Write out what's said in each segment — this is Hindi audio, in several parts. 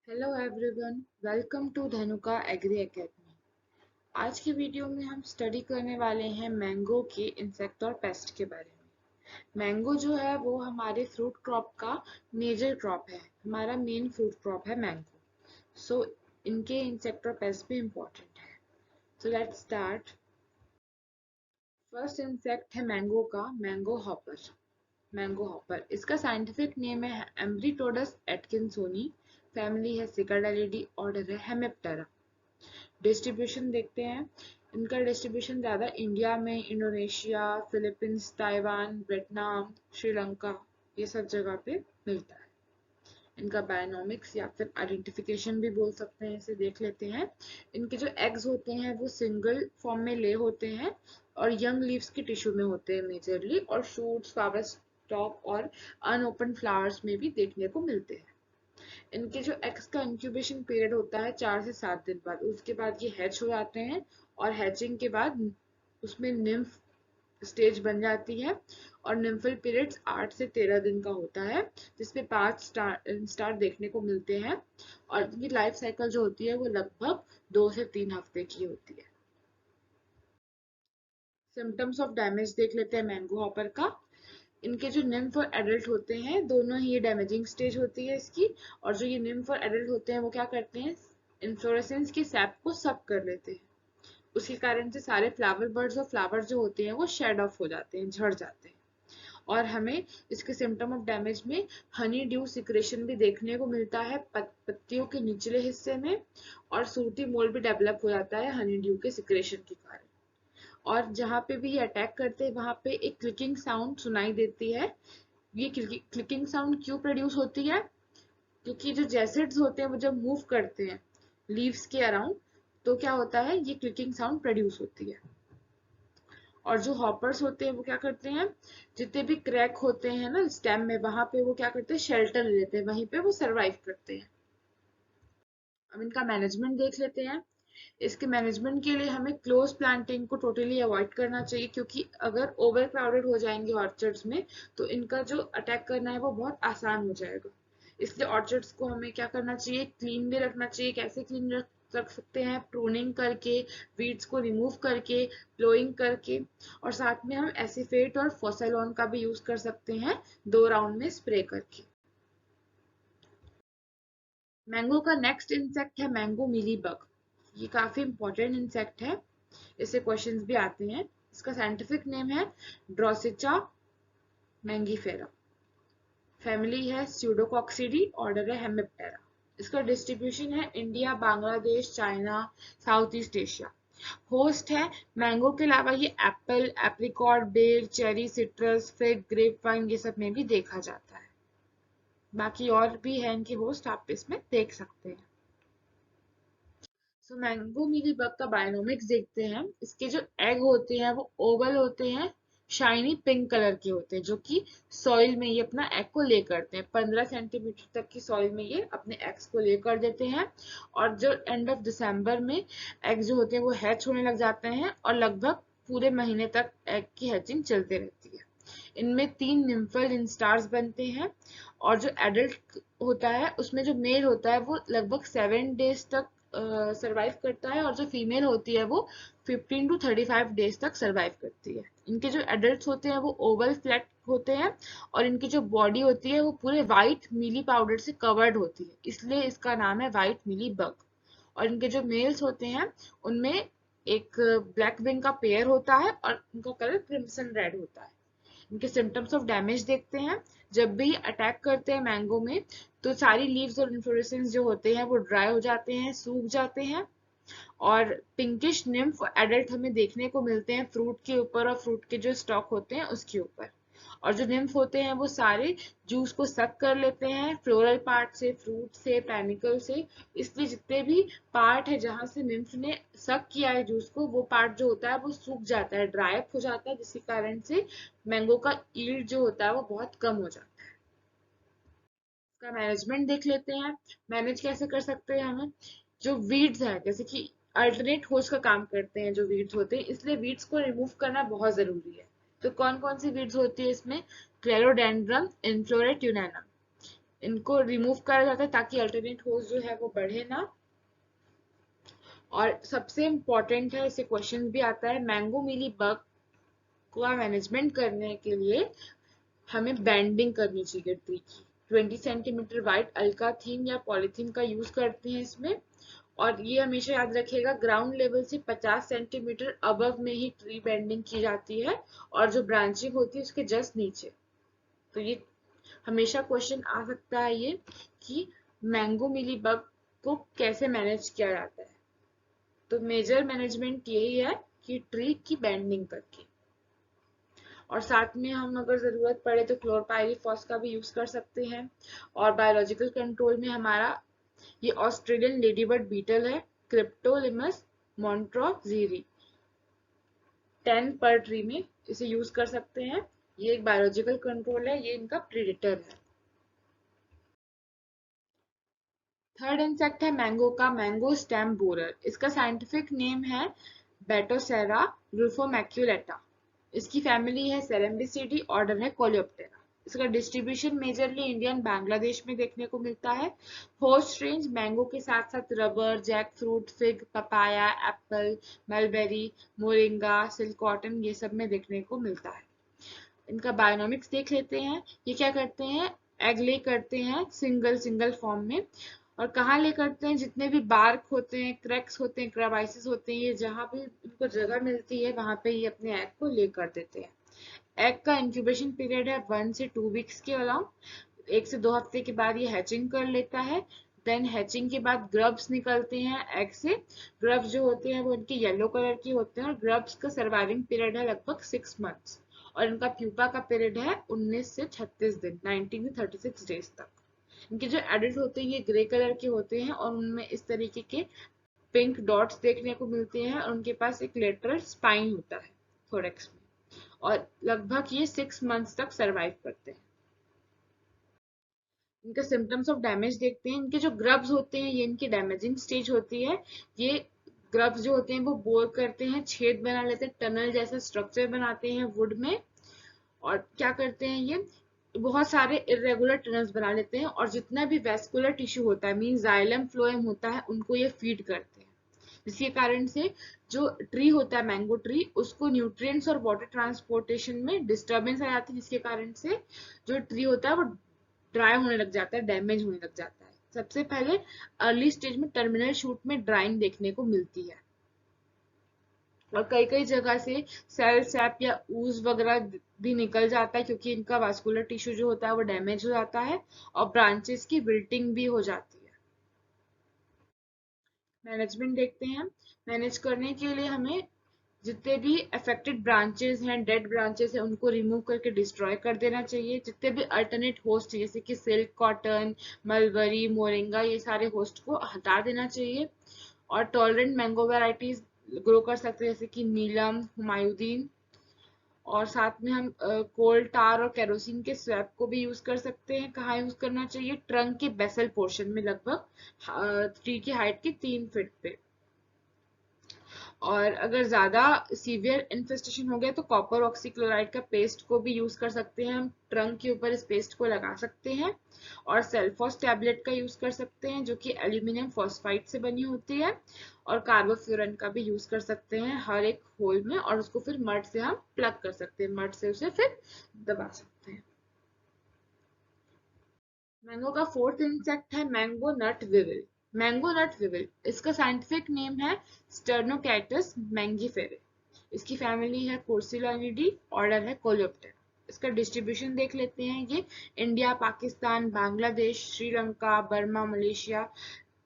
Hello everyone, welcome to Dhanuka agri academy. आज की वीडियो में हम स्टडी करने वाले हैं मैंगो के इंसेक्ट और पेस्ट के बारे में। मैंगो जो है वो हमारे फ्रूट क्रॉप का मेजर क्रॉप है। हमारा मेन फ्रूट क्रॉप है मैंगो। सो इनके इंसेक्ट और पेस्ट भी इम्पोर्टेंट है। So let's start. First insect है मैंगो का मैंगो हॉपर। मैंगो हॉपर इसका साइंटिफिक नेम है एम्ब्रीटोडस एटकिंसोनी। फैमिली है सिकाडेलिडी, ऑर्डर है हेमिप्टेरा। डिस्ट्रीब्यूशन देखते हैं। इनका डिस्ट्रीब्यूशन ज़्यादा इंडिया में, Indonesia, Philippines, Taiwan, Vietnam, Sri Lanka, ये सब जगह पे मिलता है। इनका बायोनॉमिक्स या फिर आइडेंटिफिकेशन भी बोल सकते हैं, इसे देख लेते हैं। इनके जो एग्स होते हैं वो सिंगल फॉर्म में ले होते हैं और यंग लीव्स की टिश्यू में होते हैं मेजरली, और शूट्स, फ्लावर स्टॉक और अनओपन फ्लावर्स में भी देखने को मिलते हैं। इनके जो एग्स का इंक्यूबेशन पीरियड होता है 4 से 7 दिन बाद, उसके बाद ये हैच हो जाते हैं और हैचिंग के बाद उसमें निम्फ स्टेज बन जाती है। और निम्फल पीरियड्स 8 से 13 दिन का होता है, जिसमें 5 स्टार देखने को मिलते हैं। और इनकी लाइफ साइकिल जो होती है वो लगभग 2 से 3 हफ्ते की होती है। सिम्टम्स ऑफ डैमेज देख लेते हैं मैंगो हॉपर का। इनके जो निम्फ और एडल्ट होते हैं दोनों ही ये डैमेजिंग स्टेज होती है इसकी। और जो ये निम्फ और एडल्ट होते हैं वो क्या करते हैं, इन्फ्लोरेसेंस के सैप को सक कर लेते हैं। उसके कारण से सारे फ्लावर बर्ड्स और फ्लावर जो होते हैं वो शेड ऑफ हो जाते हैं, झड़ जाते हैं। और हमें इसके सिम्टम ऑफ डैमेज में हनी ड्यू सिक्रेशन भी देखने को मिलता है पत्तियों के निचले हिस्से में। और सूटी मोल्ड भी डेवलप हो जाता है हनी ड्यू के सिक्रेशन के कारण। और जहाँ पे भी ये अटैक करते हैं वहां पे एक क्लिकिंग साउंड सुनाई देती है। ये क्लिकिंग साउंड क्यों प्रोड्यूस होती है? क्योंकि जो जैसेड्स होते हैं वो जब मूव करते हैं लीव्स के अराउंड, तो क्या होता है, ये क्लिकिंग साउंड प्रोड्यूस होती है। और जो हॉपर्स होते हैं वो क्या करते हैं, जितने भी क्रैक होते हैं ना स्टेम में, वहां पे वो क्या करते हैं, शेल्टर ले लेते हैं, वहीं पे वो सरवाइव करते हैं। अब इनका मैनेजमेंट देख लेते हैं। इसके मैनेजमेंट के लिए हमें क्लोज प्लांटिंग को टोटली अवॉइड करना चाहिए, क्योंकि अगर ओवर क्राउडेड हो जाएंगे ऑर्चर्ड्स में तो इनका जो अटैक करना है वो बहुत आसान हो जाएगा। इसलिए ऑर्चर्ड्स को हमें क्या करना चाहिए, क्लीन भी रखना चाहिए। कैसे क्लीन रख सकते हैं, प्रूनिंग करके, वीड्स को रिमूव करके, प्लोइंग करके। और साथ में हम एसिफेट और फॉसेलॉन का भी यूज कर सकते हैं, 2 राउंड में स्प्रे करके। मैंगो का नेक्स्ट इंसेक्ट है मैंगो मिली बग। ये काफी इंपॉर्टेंट इंसेक्ट है, इससे क्वेश्चंस भी आते हैं। इसका साइंटिफिक नेम है ड्रोसिचा मैंगीफेरा। फैमिली है स्यूडोकॉक्सिडी, ऑर्डर है हेमिप्टेरा। इसका डिस्ट्रीब्यूशन है India, Bangladesh, China, South East Asia. Host है मैंगो के अलावा ये एप्पल, एप्रिकॉट, बेर, cherry, citrus, fig, grape vine, ये सब में भी देखा जाता है। बाकी और भी है इनके होस्ट, आप इसमें देख सकते हैं। सो मैंगो मीली बग का बायोनोमिक्स देखते हैं। इसके जो एग होते हैं वो ओवल होते हैं, शाइनी पिंक कलर के होते हैं, जो कि सॉइल में ये अपना एग को ले करते हैं। 15 सेंटीमीटर तक की सॉइल में ये अपने एग्स को ले कर देते हैं। और जो एंड ऑफ दिसंबर में एग जो होते हैं वो हैच होने लग जाते हैं, और लगभग पूरे महीने तक एग की हैचिंग चलती रहती है। इनमें 3 निम्फल इंस्टार्स बनते हैं। और जो एडल्ट होता है उसमें जो मेल होता है वो लगभग 7 डेज तक सरवाइव करता है, और जो फीमेल होती है वो 15 to 35 डेज तक सरवाइव करती है। इनके जो एडल्ट होते हैं वो ओवल फ्लैट होते हैं, और इनकी जो बॉडी होती है वो पूरे व्हाइट मीली पाउडर से कवर्ड होती है, इसलिए इसका नाम है व्हाइट मीली बग। और इनके जो मेल्स होते हैं उनमें एक ब्लैक विंग का पेयर होता है, और उनका कलर क्रिम्सन रेड होता है। इनके सिम्टम्स ऑफ डैमेज देखते हैं। जब भी अटैक करते हैं मैंगो में तो सारी लीव्स और इन्फ्लोरेसेंस जो होते हैं वो ड्राई हो जाते हैं, सूख जाते हैं। और पिंकिश निम्फ एडल्ट हमें देखने को मिलते हैं फ्रूट के ऊपर और फ्रूट के जो स्टॉक होते हैं उसके ऊपर। और जो निम्फ होते हैं वो सारे जूस को सक कर लेते हैं, फ्लोरल पार्ट से, फ्रूट से, पैनिकल से। इसलिए जितने भी पार्ट है जहां से निम्फ ने सक किया है जूस को, वो पार्ट जो होता है वो सूख जाता है, ड्राई अप हो जाता है, जिसके कारण से मैंगो का ईल्ड जो होता है वो बहुत कम हो जाता है। इसका मैनेजमेंट देख लेते हैं। मैनेज कैसे कर सकते हैं हमें, जो वीड्स है जैसे कि अल्टरनेट होस्ट का काम करते हैं जो वीड्स होते हैं, इसलिए वीड्स को रिमूव करना बहुत जरूरी है। तो कौन कौन सी वीड्स होती है इसमें, क्लेरोडेंड्रम, इनफ्लोरा, ट्यूनेनम। इनको रिमूव करा जाता है ताकि अल्टरनेट होस्ट जो है वो बढ़े ना। और सबसे इम्पोर्टेंट है, इससे क्वेश्चन भी आता है, मैंगो मिली बग का मैनेजमेंट करने के लिए हमें बैंडिंग करनी चाहिए ट्री की। 20 सेंटीमीटर वाइड अल्का थीन या पॉलीथीन का यूज करते हैं इसमें। और ये हमेशा याद रखिएगा, ग्राउंड लेवल से 50 सेंटीमीटर अबव में ही ट्री बेंडिंग की जाती है, और जो ब्रांचिंग होती है उसके जस्ट नीचे। तो ये हमेशा क्वेश्चन आ सकता है ये, कि मैंगो मिली बग को कैसे मैनेज किया जाता है। तो मेजर मैनेजमेंट यही है कि ट्री की बेंडिंग करके, और साथ में हम अगर जरूरत पड़े तो क्लोरपाइरीफॉस का भी यूज कर सकते हैं। और बायोलॉजिकल कंट्रोल में हमारा ये ऑस्ट्रेलियन लेडीबर्ड बीटल है, क्रिप्टोलिमस मॉन्ट्रोजीरी, 10 पर ट्री में इसे यूज कर सकते हैं। ये एक बायोलॉजिकल कंट्रोल है, ये इनका प्रीडेटर है। थर्ड इंसेक्ट है मैंगो का, मैंगो स्टेम बोरर। इसका साइंटिफिक नेम है बेटोसेरा रूफोमैक्युलेटा। इसकी फैमिली है सेरेम्बिसिडी, ऑर्डर है कोलियोप्टेरा। इसका डिस्ट्रीब्यूशन मेजरली इंडियन बांग्लादेश में देखने को मिलता है। होस्ट रेंज मैंगो के साथ साथ rubber, jack fruit, fig, papaya, apple, mulberry, moringa, silk cotton, ये सब में देखने को मिलता है। इनका बायोनॉमिक्स देख लेते हैं। ये क्या करते हैं, एग ले करते हैं सिंगल सिंगल फॉर्म में। और कहाँ ले करते हैं, जितने भी बार्क होते हैं, क्रैक्स होते हैं, क्राबाइसिस होते हैं, ये जहाँ भी इनको जगह मिलती है वहां पे ये अपने एग को ले कर देते हैं। एग का इंक्यूबेशन पीरियड है 1 से 2 वीक्स के अलाउंग। 1 से 2 हफ्ते के बाद ये हैचिंग कर लेता है। देन हैचिंग के बाद ग्रब्स निकलते हैं एग से। ग्रब्स जो होते हैं वो इनके येलो कलर के होते हैं, और ग्रब्स का सर्वाइविंग पीरियड है लगभग 6 मंथ्स। और इनका प्यूपा का पीरियड है 19 से 36 दिन, 19 से 36 डेज तक। इनके जो एडल्ट होते हैं ये ग्रे कलर के होते हैं, और उनमें इस तरीके के पिंक डॉट्स देखने को मिलते हैं, और उनके पास एक लेटरल स्पाइन होता है थोरेक्स में। और लगभग ये 6 मंथ्स तक सरवाइव करते हैं। इनके सिम्टम्स ऑफ डैमेज देखते हैं। इनके जो ग्रब्स होते हैं ये इनकी डैमेजिंग स्टेज होती है। ये ग्रब्स जो होते हैं वो बोर करते हैं, छेद बना लेते हैं, टनल जैसा स्ट्रक्चर बनाते हैं वुड में। और क्या करते हैं ये, बहुत सारे इरेगुलर टनल्स बना लेते हैं, और जितना भी वेस्कुलर टिश्यू होता है, मीन जाइलम फ्लोएम होता है, उनको ये फीड करते हैं। जिसके कारण से जो ट्री होता है मैंगो ट्री, उसको न्यूट्रिएंट्स और वाटर ट्रांसपोर्टेशन में डिस्टरबेंस आ जाती है, जिसके कारण से जो ट्री होता है वो ड्राई होने लग जाता है, डैमेज होने लग जाता है। सबसे पहले अर्ली स्टेज में टर्मिनल शूट में ड्राइंग देखने को मिलती है, और कई कई जगह से सेल सैप या ऊज वगैरह भी निकल जाता है, क्योंकि इनका वास्कुलर टिश्यू जो होता है वो डैमेज हो जाता है, और ब्रांचेस की विल्टिंग भी हो जाती है। मैनेजमेंट देखते हैं। मैनेज करने के लिए हमें जितने भी अफेक्टेड ब्रांचेस हैं, डेड ब्रांचेस हैं, उनको रिमूव करके डिस्ट्रॉय कर देना चाहिए। जितने भी अल्टरनेट होस्ट हैं जैसे कि सिल्क कॉटन, मलबरी, मोरिंगा, ये सारे होस्ट को हटा देना चाहिए। और टॉलरेंट मैंगो वैरायटीज ग्रो कर सकते हैं जैसे कि नीलम, हुमायूदीन। और साथ में हम कोल टार और केरोसिन के स्वैप को भी यूज कर सकते हैं। कहाँ यूज करना चाहिए, ट्रंक के बेसल पोर्शन में, लगभग ट्री की हाइट के 3 फीट पे। और अगर ज्यादा सीवियर इन्फेस्टेशन हो गया तो कॉपर ऑक्सीक्लोराइड का पेस्ट को भी यूज कर सकते हैं, हम ट्रंक के ऊपर इस पेस्ट को लगा सकते हैं। और सेल्फॉस टैबलेट का यूज कर सकते हैं जो कि एल्यूमिनियम फॉस्फाइड से बनी होती है। और कार्बोफ्यूरन का भी यूज कर सकते हैं हर एक होल में, और उसको फिर मड से हम प्लग कर सकते हैं, मड से उसे फिर दबा सकते हैं। मैंगो का फोर्थ इंसेक्ट है मैंगो नट विविल। मैंगो नट विविल, इसका साइंटिफिक नेम है स्टर्नोकैटस मैंगीफेरे। इसकी फैमिली है कोर्सिलानिडी, ऑर्डर है कोलियोप्टेरा। इसका डिस्ट्रीब्यूशन देख लेते हैं। ये India, Pakistan, Bangladesh, Sri Lanka, Burma, Malaysia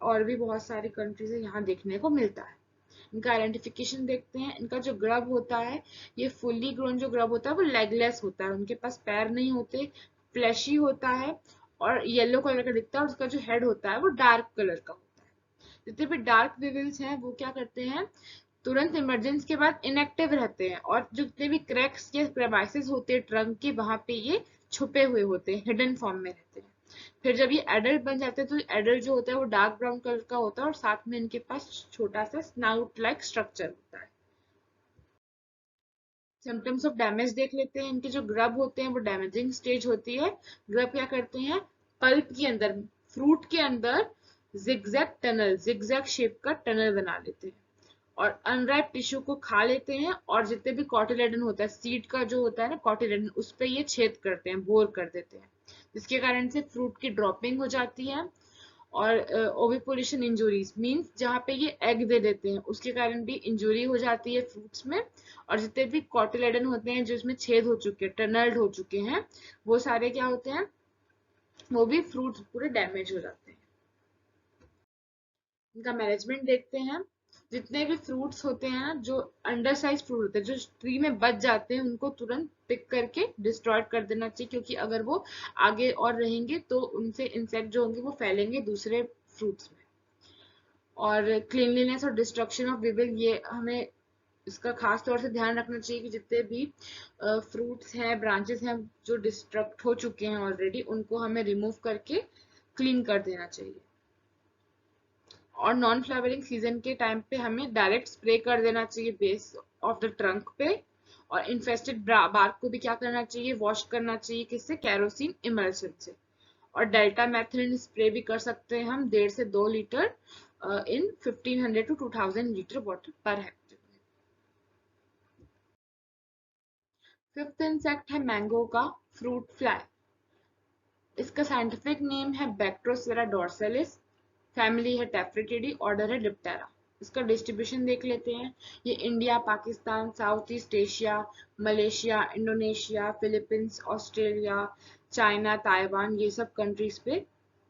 और भी बहुत सारी कंट्रीज है यहाँ देखने को मिलता है। इनका आइडेंटिफिकेशन देखते हैं। इनका जो ग्रब होता है, ये फुल्ली ग्रोन जो ग्रब होता है वो लेगलेस होता है, उनके पास पैर नहीं होते, फ्लैशी होता है, और येलो कलर का दिखता है। और उसका जो हेड होता है वो डार्क कलर का होता है। जितने भी डार्क विविल्स हैं वो क्या करते हैं, तुरंत इमरजेंस के बाद इनएक्टिव रहते हैं, और जितने भी क्रैक्स या क्रेवाइसेस होते हैं ट्रंक के, वहां पे ये छुपे हुए होते हैं, हिडन फॉर्म में रहते हैं। फिर जब ये एडल्ट बन जाते हैं तो एडल्ट जो होता है वो डार्क ब्राउन कलर का होता है, और साथ में इनके पास छोटा सा स्नाउट लाइक स्ट्रक्चर होता है। सिम्टम्स ऑफ डैमेज देख लेते हैं। इनके जो ग्रब होते हैं वो डैमेजिंग स्टेज होती है। ग्रब क्या करते हैं, पल्प के अंदर, फ्रूट के अंदर जिगजैग शेप का टनल बना लेते हैं और अनराइप टिश्यू को खा लेते हैं, और जितने भी कॉटिलेडन होता है, सीड का जो होता है ना कॉटिलेडन, उस पे ये छेद करते हैं, बोर कर देते हैं, जिसके कारण से फ्रूट की ड्रॉपिंग हो जाती है। और ओविपोलेशन इंजुरीज मींस जहाँ पे ये एग दे देते हैं उसके कारण भी इंजुरी हो जाती है फ्रूट्स में, और जितने भी कॉटिलेडन होते हैं जो इसमें छेद हो चुके हैं, टनल्ड हो चुके हैं, वो सारे क्या होते हैं, वो भी फ्रूट्स पूरे डैमेज हो जाते हैं। इनका मैनेजमेंट देखते हैं। जितने भी फ्रूट्स होते हैं ना, जो अंडर साइज फ्रूट होते हैं, जो ट्री में बच जाते हैं, उनको तुरंत पिक करके डिस्ट्रॉय कर देना चाहिए, क्योंकि अगर वो आगे और रहेंगे तो उनसे इंसेक्ट जो होंगे वो फैलेंगे दूसरे फ्रूट्स में। और क्लीनलीनेस और डिस्ट्रक्शन ऑफ विविल, ये हमें इसका खास तौर से ध्यान रखना चाहिए कि जितने भी फ्रूट्स हैं, ब्रांचेस हैं जो डिस्ट्रक्ट हो चुके हैं ऑलरेडी, उनको हमें रिमूव करके क्लीन कर देना चाहिए। और नॉन फ्लावरिंग सीजन के टाइम पे हमें डायरेक्ट स्प्रे कर देना चाहिए बेस ऑफ द ट्रंक पे। और इन्फेस्टेड बार्क को भी क्या करना चाहिए, वॉश करना चाहिए, किससे, केरोसिन इमल्शन से। और डेल्टा मैथिलिन स्प्रे भी कर सकते हैं हम 1.5 से 2 litre in 1500 to 2000 litre water per hectare. Fifth insect है मैंगो का फ्रूट फ्लाई। इसका साइंटिफिक नेम है बैक्ट्रोसेरा डोर्सालिस, फैमिली है टेफ्रिटिडी, ऑर्डर है डिप्टेरा। इसका डिस्ट्रीब्यूशन देख लेते हैं। ये India, Pakistan, south East Asia, Malaysia, Indonesia, Philippines, Australia, China, Taiwan, ये सब कंट्रीज पे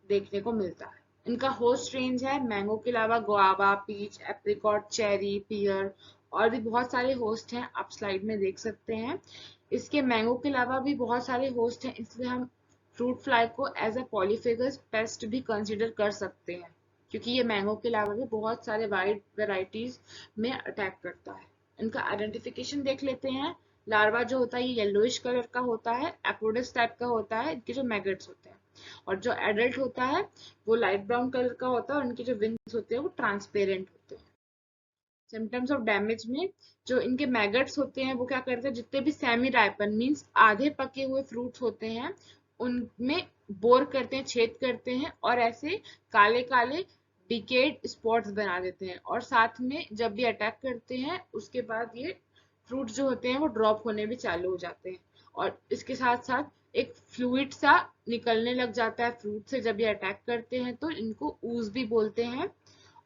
देखने को मिलता है। इनका होस्ट रेंज है मैंगो के अलावा गुआवा, पीच, एप्रिकॉट, चेरी, पियर, और भी बहुत सारे होस्ट हैं, आप स्लाइड में देख सकते हैं। इसके मैंगो के अलावा भी बहुत सारे होस्ट हैं, इसलिए हम फ्रूट फ्लाई को एज अ पॉलीफेगस पेस्ट भी कंसिडर कर सकते हैं, क्योंकि ये मैंगो के अलावा भी बहुत सारे वाइड वेराइटीज में अटैक करता है। इनका आइडेंटिफिकेशन देख लेते हैं। लार्वा जो होता है ये येलोइश कलर का होता है, एपोडिस टाइप का होता है, इनके जो मैगट्स होते हैं। और जो एडल्ट होता है वो लाइट ब्राउन कलर का होता है, और इनके जो विंग्स होते हैं वो ट्रांसपेरेंट होते हैं। सिम्टम्स ऑफ डैमेज में जो इनके मैगट्स होते हैं वो क्या करते हैं, जितने भी सेमी राइपन मींस आधे पके हुए फ्रूट्स होते हैं उनमें बोर करते हैं, छेद करते हैं, और ऐसे काले काले डिकेड स्पॉट्स बना देते हैं। और साथ में जब भी अटैक करते हैं उसके बाद ये फ्रूट जो होते हैं वो ड्रॉप होने भी चालू हो जाते हैं, और इसके साथ साथ एक फ्लूइड सा निकलने लग जाता है फ्रूट से जब ये अटैक करते हैं, तो इनको ऊज भी बोलते हैं,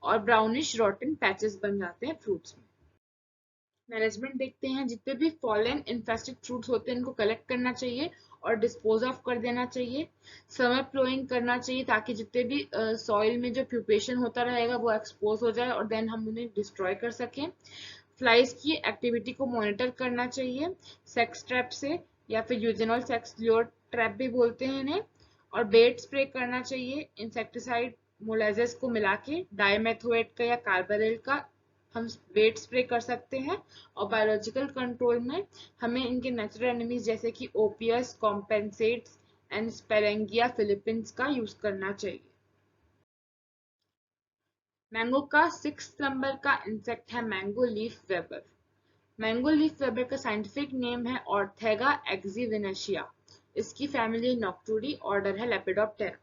और ब्राउनिश रॉटन पैचेस बन जाते हैं फ्रूट्स में। मैनेजमेंट देखते हैं। जितने भी फॉलन इन्फेस्टेड फ्रूट्स होते हैं इनको कलेक्ट करना चाहिए और डिस्पोज ऑफ कर देना चाहिए। समर प्लोइंग करना चाहिए ताकि जितने भी सॉइल में जो प्यूपेशन होता रहेगा वो एक्सपोज हो जाए और देन हम उन्हें डिस्ट्रॉय कर सकें। फ्लाइज की एक्टिविटी को मॉनिटर करना चाहिए सेक्स ट्रैप से, या फिर यूजेनॉल सेक्स ल्योर ट्रैप भी बोलते हैं इन्हें। और बेट स्प्रे करना चाहिए इंसेक्टिसाइड मोलाजेस को मिला के, डाइमेथोएट का या कार्बारिल का हम बेट स्प्रे कर सकते हैं। और बायोलॉजिकल कंट्रोल में हमें इनके नेचुरल एनिमीज जैसे कि ओपियस, कॉम्पेंसेट्स एंड स्पेरेंगिया फिलिपिन्स का यूज करना चाहिए। मैंगो का 6 नंबर का इंसेक्ट है mango leaf weber. Mango leaf weber का साइंटिफिक नेम है ऑर्थेगा एक्सिविनेशिया। इसकी फैमिली नॉक्टूडी, ऑर्डर है लेपिडोप्टेरा।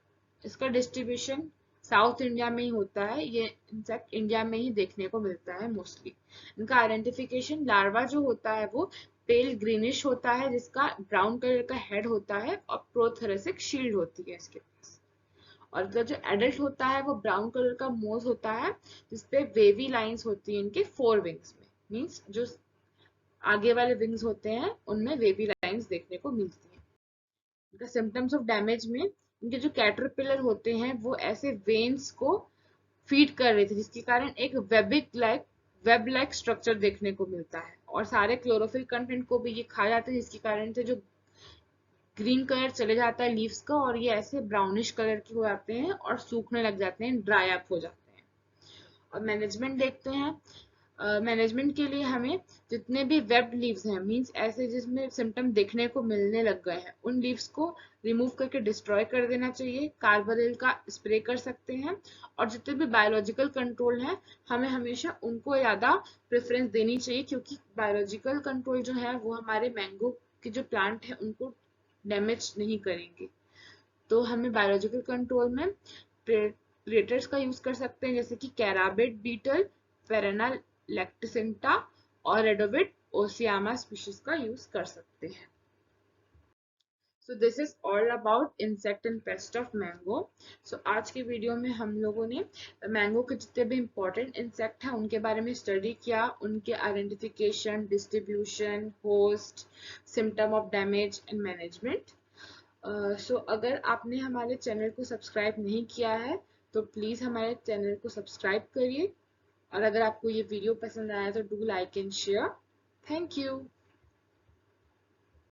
इसका डिस्ट्रीब्यूशन साउथ इंडिया में ही होता है, ये इंसेक्ट इंडिया में ही देखने को मिलता है मोस्टली। इनका आइडेंटिफिकेशन, लार्वा जो होता है वो पेल ग्रीनिश होता है जिसका ब्राउन कलर का हेड होता है और प्रोथोरेसिक शील्ड होती है इसके पास। और जो एडल्ट होता है वो ब्राउन कलर का मोज होता है जिसपे वेवी लाइंस होती है इनके 4 विंग्स में, मींस जो आगे वाले विंग्स होते हैं उनमें वेवी लाइंस देखने को मिलती हैं। इनका सिम्टम्स ऑफ डैमेज में इनके जो कैटरपिलर होते हैं वो ऐसे वेन्स को फीड कर रहे थे जिसके कारण एक वेब लाइक स्ट्रक्चर देखने को मिलता है, और सारे क्लोरोफिल कंटेंट को भी ये खा जाते हैं जिसके कारण से जो ग्रीन कलर चले जाता है लीव्स का, और ये ऐसे ब्राउनिश कलर के हो जाते हैं और सूखने लग जाते हैं, ड्राई अप हो जाते हैं। और मैनेजमेंट देखते हैं। मैनेजमेंट के लिए हमें जितने भी वेब्ड लीव्स हैं मींस ऐसे जिसमें सिम्टम देखने को मिलने लग गए हैं उन लीव्स को रिमूव करके डिस्ट्रॉय कर देना चाहिए, कार्बारिल का स्प्रे कर सकते हैं। और जितने भी बायोलॉजिकल कंट्रोल हैं हमें हमेशा उनको ज़्यादा प्रेफरेंस देनी चाहिए, क्योंकि बायोलॉजिकल कंट्रोल जो है वो हमारे मैंगो के जो प्लांट है उनको डैमेज नहीं करेंगे। तो हमें बायोलॉजिकल कंट्रोल में प्रेडेटर्स का यूज कर सकते हैं, जैसे कि कैराबिड बीटल, फेरेना लैक्टिसेंटा और रेडोविड ओसियामा स्पीशीज का यूज कर सकते हैं। So this is all about insect and pest of mango. So आज के वीडियो में हम लोगों ने मैंगो के जितने भी इम्पोर्टेंट इंसेक्ट हैं उनके बारे में स्टडी किया, उनके identification, distribution, host, symptom of damage and management. So अगर आपने हमारे चैनल को सब्सक्राइब नहीं किया है तो प्लीज़ हमारे चैनल को सब्सक्राइब करिए, और अगर आपको ये वीडियो पसंद आया तो do like and share. Thank you.